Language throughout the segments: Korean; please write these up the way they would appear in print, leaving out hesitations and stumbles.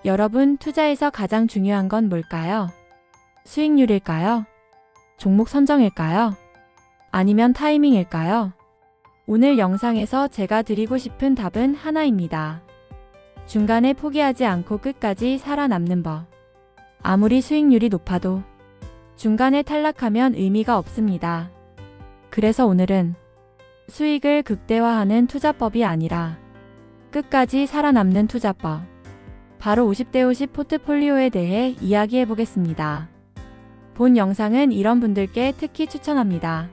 여러분, 투자에서 가장 중요한 건 뭘까요? 수익률일까요? 종목 선정일까요? 아니면 타이밍일까요? 오늘 영상에서 제가 드리고 싶은 답은 하나입니다. 중간에 포기하지 않고 끝까지 살아남는 법. 아무리 수익률이 높아도 중간에 탈락하면 의미가 없습니다. 그래서 오늘은 수익을 극대화하는 투자법이 아니라 끝까지 살아남는 투자법, 바로 50대 50 포트폴리오에 대해 이야기해 보겠습니다. 본 영상은 이런 분들께 특히 추천합니다.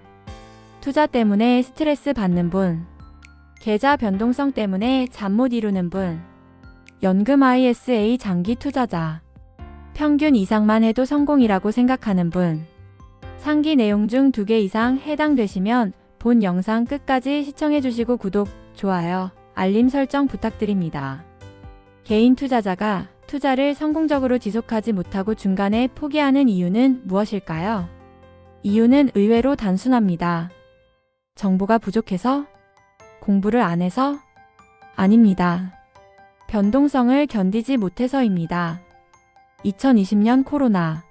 투자 때문에 스트레스 받는 분, 계좌 변동성 때문에 잠 못 이루는 분, 연금 ISA 장기 투자자, 평균 이상만 해도 성공이라고 생각하는 분, 상기 내용 중 2개 이상 해당되시면 본 영상 끝까지 시청해 주시고 구독, 좋아요, 알림 설정 부탁드립니다. 개인 투자자가 투자를 성공적으로 지속하지 못하고 중간에 포기하는 이유는 무엇일까요? 이유는 의외로 단순합니다. 정보가 부족해서? 공부를 안 해서? 아닙니다. 변동성을 견디지 못해서입니다. 2020년 코로나,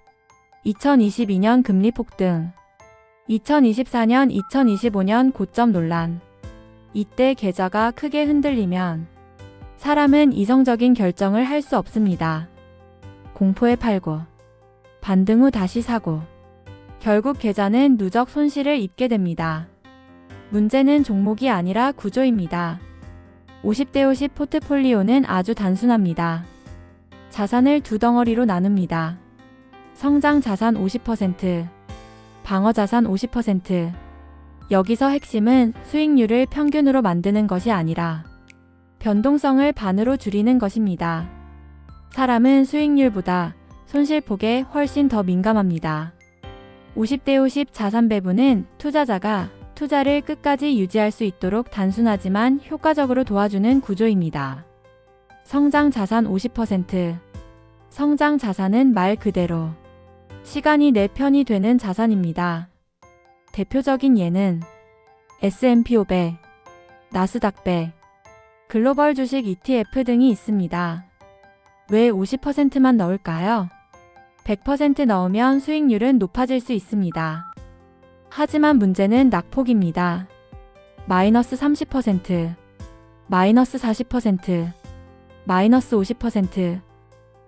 2022년 금리 폭등, 2024년, 2025년 고점 논란. 이때 계좌가 크게 흔들리면 사람은 이성적인 결정을 할 수 없습니다. 공포에 팔고, 반등 후 다시 사고, 결국 계좌는 누적 손실을 입게 됩니다. 문제는 종목이 아니라 구조입니다. 50대 50 포트폴리오는 아주 단순합니다. 자산을 두 덩어리로 나눕니다. 성장 자산 50%, 방어 자산 50%. 여기서 핵심은 수익률을 평균으로 만드는 것이 아니라 변동성을 반으로 줄이는 것입니다. 사람은 수익률보다 손실폭에 훨씬 더 민감합니다. 50대 50 자산 배분은 투자자가 투자를 끝까지 유지할 수 있도록 단순하지만 효과적으로 도와주는 구조입니다. 성장 자산 50%. 성장 자산은 말 그대로 시간이 내 편이 되는 자산입니다. 대표적인 예는 S&P 500, 나스닥 100, 글로벌 주식 ETF 등이 있습니다. 왜 50%만 넣을까요? 100% 넣으면 수익률은 높아질 수 있습니다. 하지만 문제는 낙폭입니다. 마이너스 30%, 마이너스 40%, 마이너스 50%.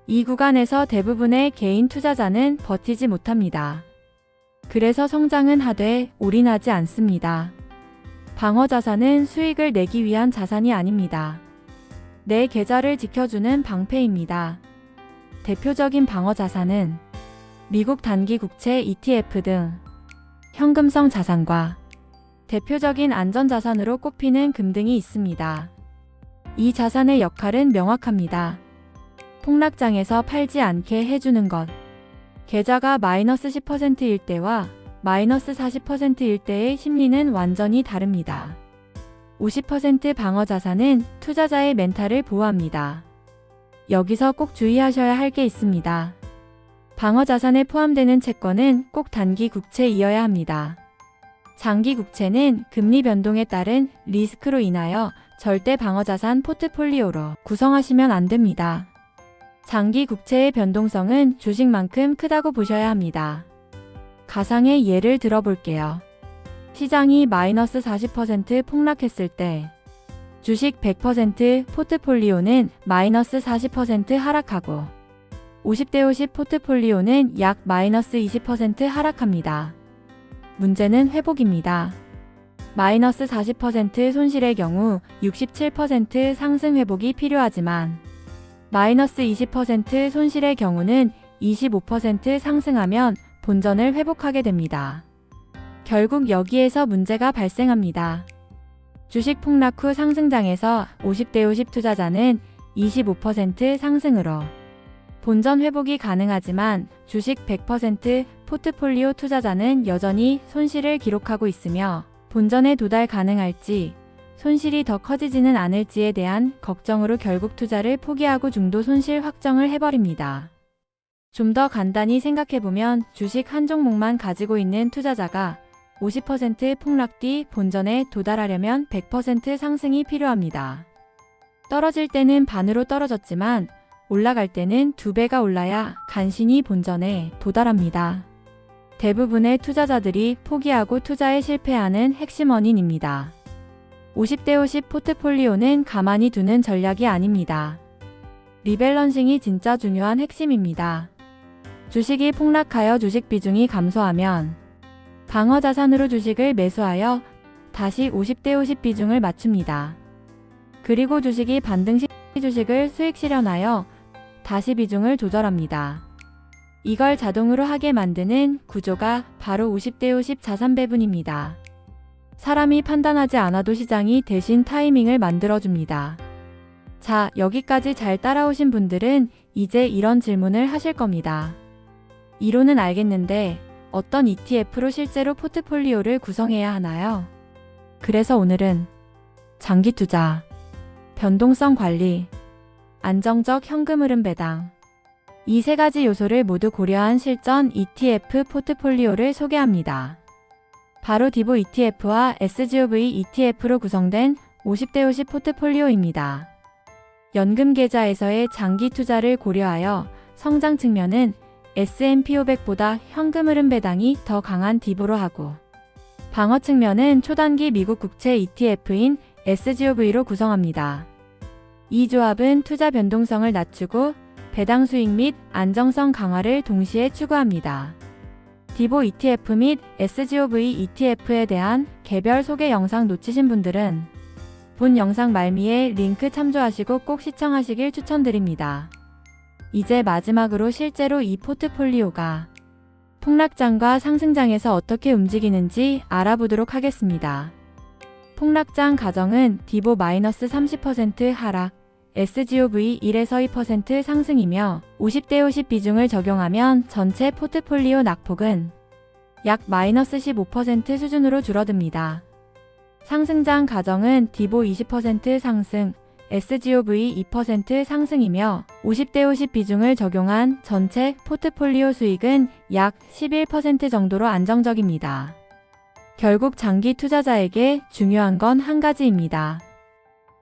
이 구간에서 대부분의 개인 투자자는 버티지 못합니다. 그래서 성장은 하되 올인하지 않습니다. 방어 자산은 수익을 내기 위한 자산이 아닙니다. 내 계좌를 지켜주는 방패입니다. 대표적인 방어 자산은 미국 단기 국채 ETF 등 현금성 자산과 대표적인 안전자산으로 꼽히는 금 등이 있습니다. 이 자산의 역할은 명확합니다. 폭락장에서 팔지 않게 해주는 것. 계좌가 마이너스 10%일 때와 마이너스 40%일 때의 심리는 완전히 다릅니다. 50% 방어 자산은 투자자의 멘탈을 보호합니다. 여기서 꼭 주의하셔야 할 게 있습니다. 방어 자산에 포함되는 채권은 꼭 단기 국채이어야 합니다. 장기 국채는 금리 변동에 따른 리스크로 인하여 절대 방어 자산 포트폴리오로 구성하시면 안 됩니다. 장기 국채의 변동성은 주식만큼 크다고 보셔야 합니다. 가상의 예를 들어볼게요. 시장이 마이너스 40% 폭락했을 때 주식 100% 포트폴리오는 마이너스 40% 하락하고 50대 50 포트폴리오는 약 마이너스 20% 하락합니다. 문제는 회복입니다. 마이너스 40% 손실의 경우 67% 상승 회복이 필요하지만 마이너스 20% 손실의 경우는 25% 상승하면 본전을 회복하게 됩니다. 결국 여기에서 문제가 발생합니다. 주식 폭락 후 상승장에서 50대 50 투자자는 25% 상승으로 본전 회복이 가능하지만 주식 100% 포트폴리오 투자자는 여전히 손실을 기록하고 있으며 본전에 도달 가능할지 손실이 더 커지지는 않을지에 대한 걱정으로 결국 투자를 포기하고 중도 손실 확정을 해버립니다. 좀 더 간단히 생각해보면 주식 한 종목만 가지고 있는 투자자가 50% 폭락 뒤 본전에 도달하려면 100% 상승이 필요합니다. 떨어질 때는 반으로 떨어졌지만 올라갈 때는 2배가 올라야 간신히 본전에 도달합니다. 대부분의 투자자들이 포기하고 투자에 실패하는 핵심 원인입니다. 50대 50 포트폴리오는 가만히 두는 전략이 아닙니다. 리밸런싱이 진짜 중요한 핵심입니다. 주식이 폭락하여 주식 비중이 감소하면 방어 자산으로 주식을 매수하여 다시 50대 50 비중을 맞춥니다. 그리고 주식이 반등 시 주식을 수익 실현하여 다시 비중을 조절합니다. 이걸 자동으로 하게 만드는 구조가 바로 50대 50 자산 배분입니다. 사람이 판단하지 않아도 시장이 대신 타이밍을 만들어줍니다. 자, 여기까지 잘 따라오신 분들은 이제 이런 질문을 하실 겁니다. 이론은 알겠는데 어떤 ETF로 실제로 포트폴리오를 구성해야 하나요? 그래서 오늘은 장기 투자, 변동성 관리, 안정적 현금 흐름 배당, 이 세 가지 요소를 모두 고려한 실전 ETF 포트폴리오를 소개합니다. 바로 디보 ETF와 SGOV ETF로 구성된 50대 50 포트폴리오입니다. 연금 계좌에서의 장기 투자를 고려하여 성장 측면은 S&P 500보다 현금 흐름 배당이 더 강한 디보로 하고, 방어 측면은 초단기 미국 국채 ETF인 SGOV로 구성합니다. 이 조합은 투자 변동성을 낮추고 배당 수익 및 안정성 강화를 동시에 추구합니다. 디보 ETF 및 SGOV ETF에 대한 개별 소개 영상 놓치신 분들은 본 영상 말미에 링크 참조하시고 꼭 시청하시길 추천드립니다. 이제 마지막으로 실제로 이 포트폴리오가 폭락장과 상승장에서 어떻게 움직이는지 알아보도록 하겠습니다. 폭락장 가정은 디보 -30% 하락, SGOV 1에서 2% 상승이며 50대 50 비중을 적용하면 전체 포트폴리오 낙폭은 약 -15% 수준으로 줄어듭니다. 상승장 가정은 디보 20% 상승, SGOV 2% 상승이며 50대 50 비중을 적용한 전체 포트폴리오 수익은 약 11% 정도로 안정적입니다. 결국 장기 투자자에게 중요한 건 한 가지입니다.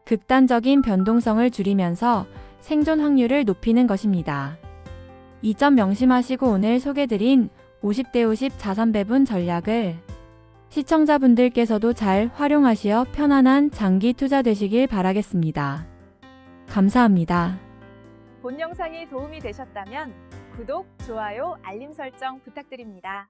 극단적인 변동성을 줄이면서 생존 확률을 높이는 것입니다. 이 점 명심하시고 오늘 소개드린 50대 50 자산 배분 전략을 시청자분들께서도 잘 활용하시어 편안한 장기 투자 되시길 바라겠습니다. 감사합니다. 본 영상이 도움이 되셨다면 구독, 좋아요, 알림 설정 부탁드립니다.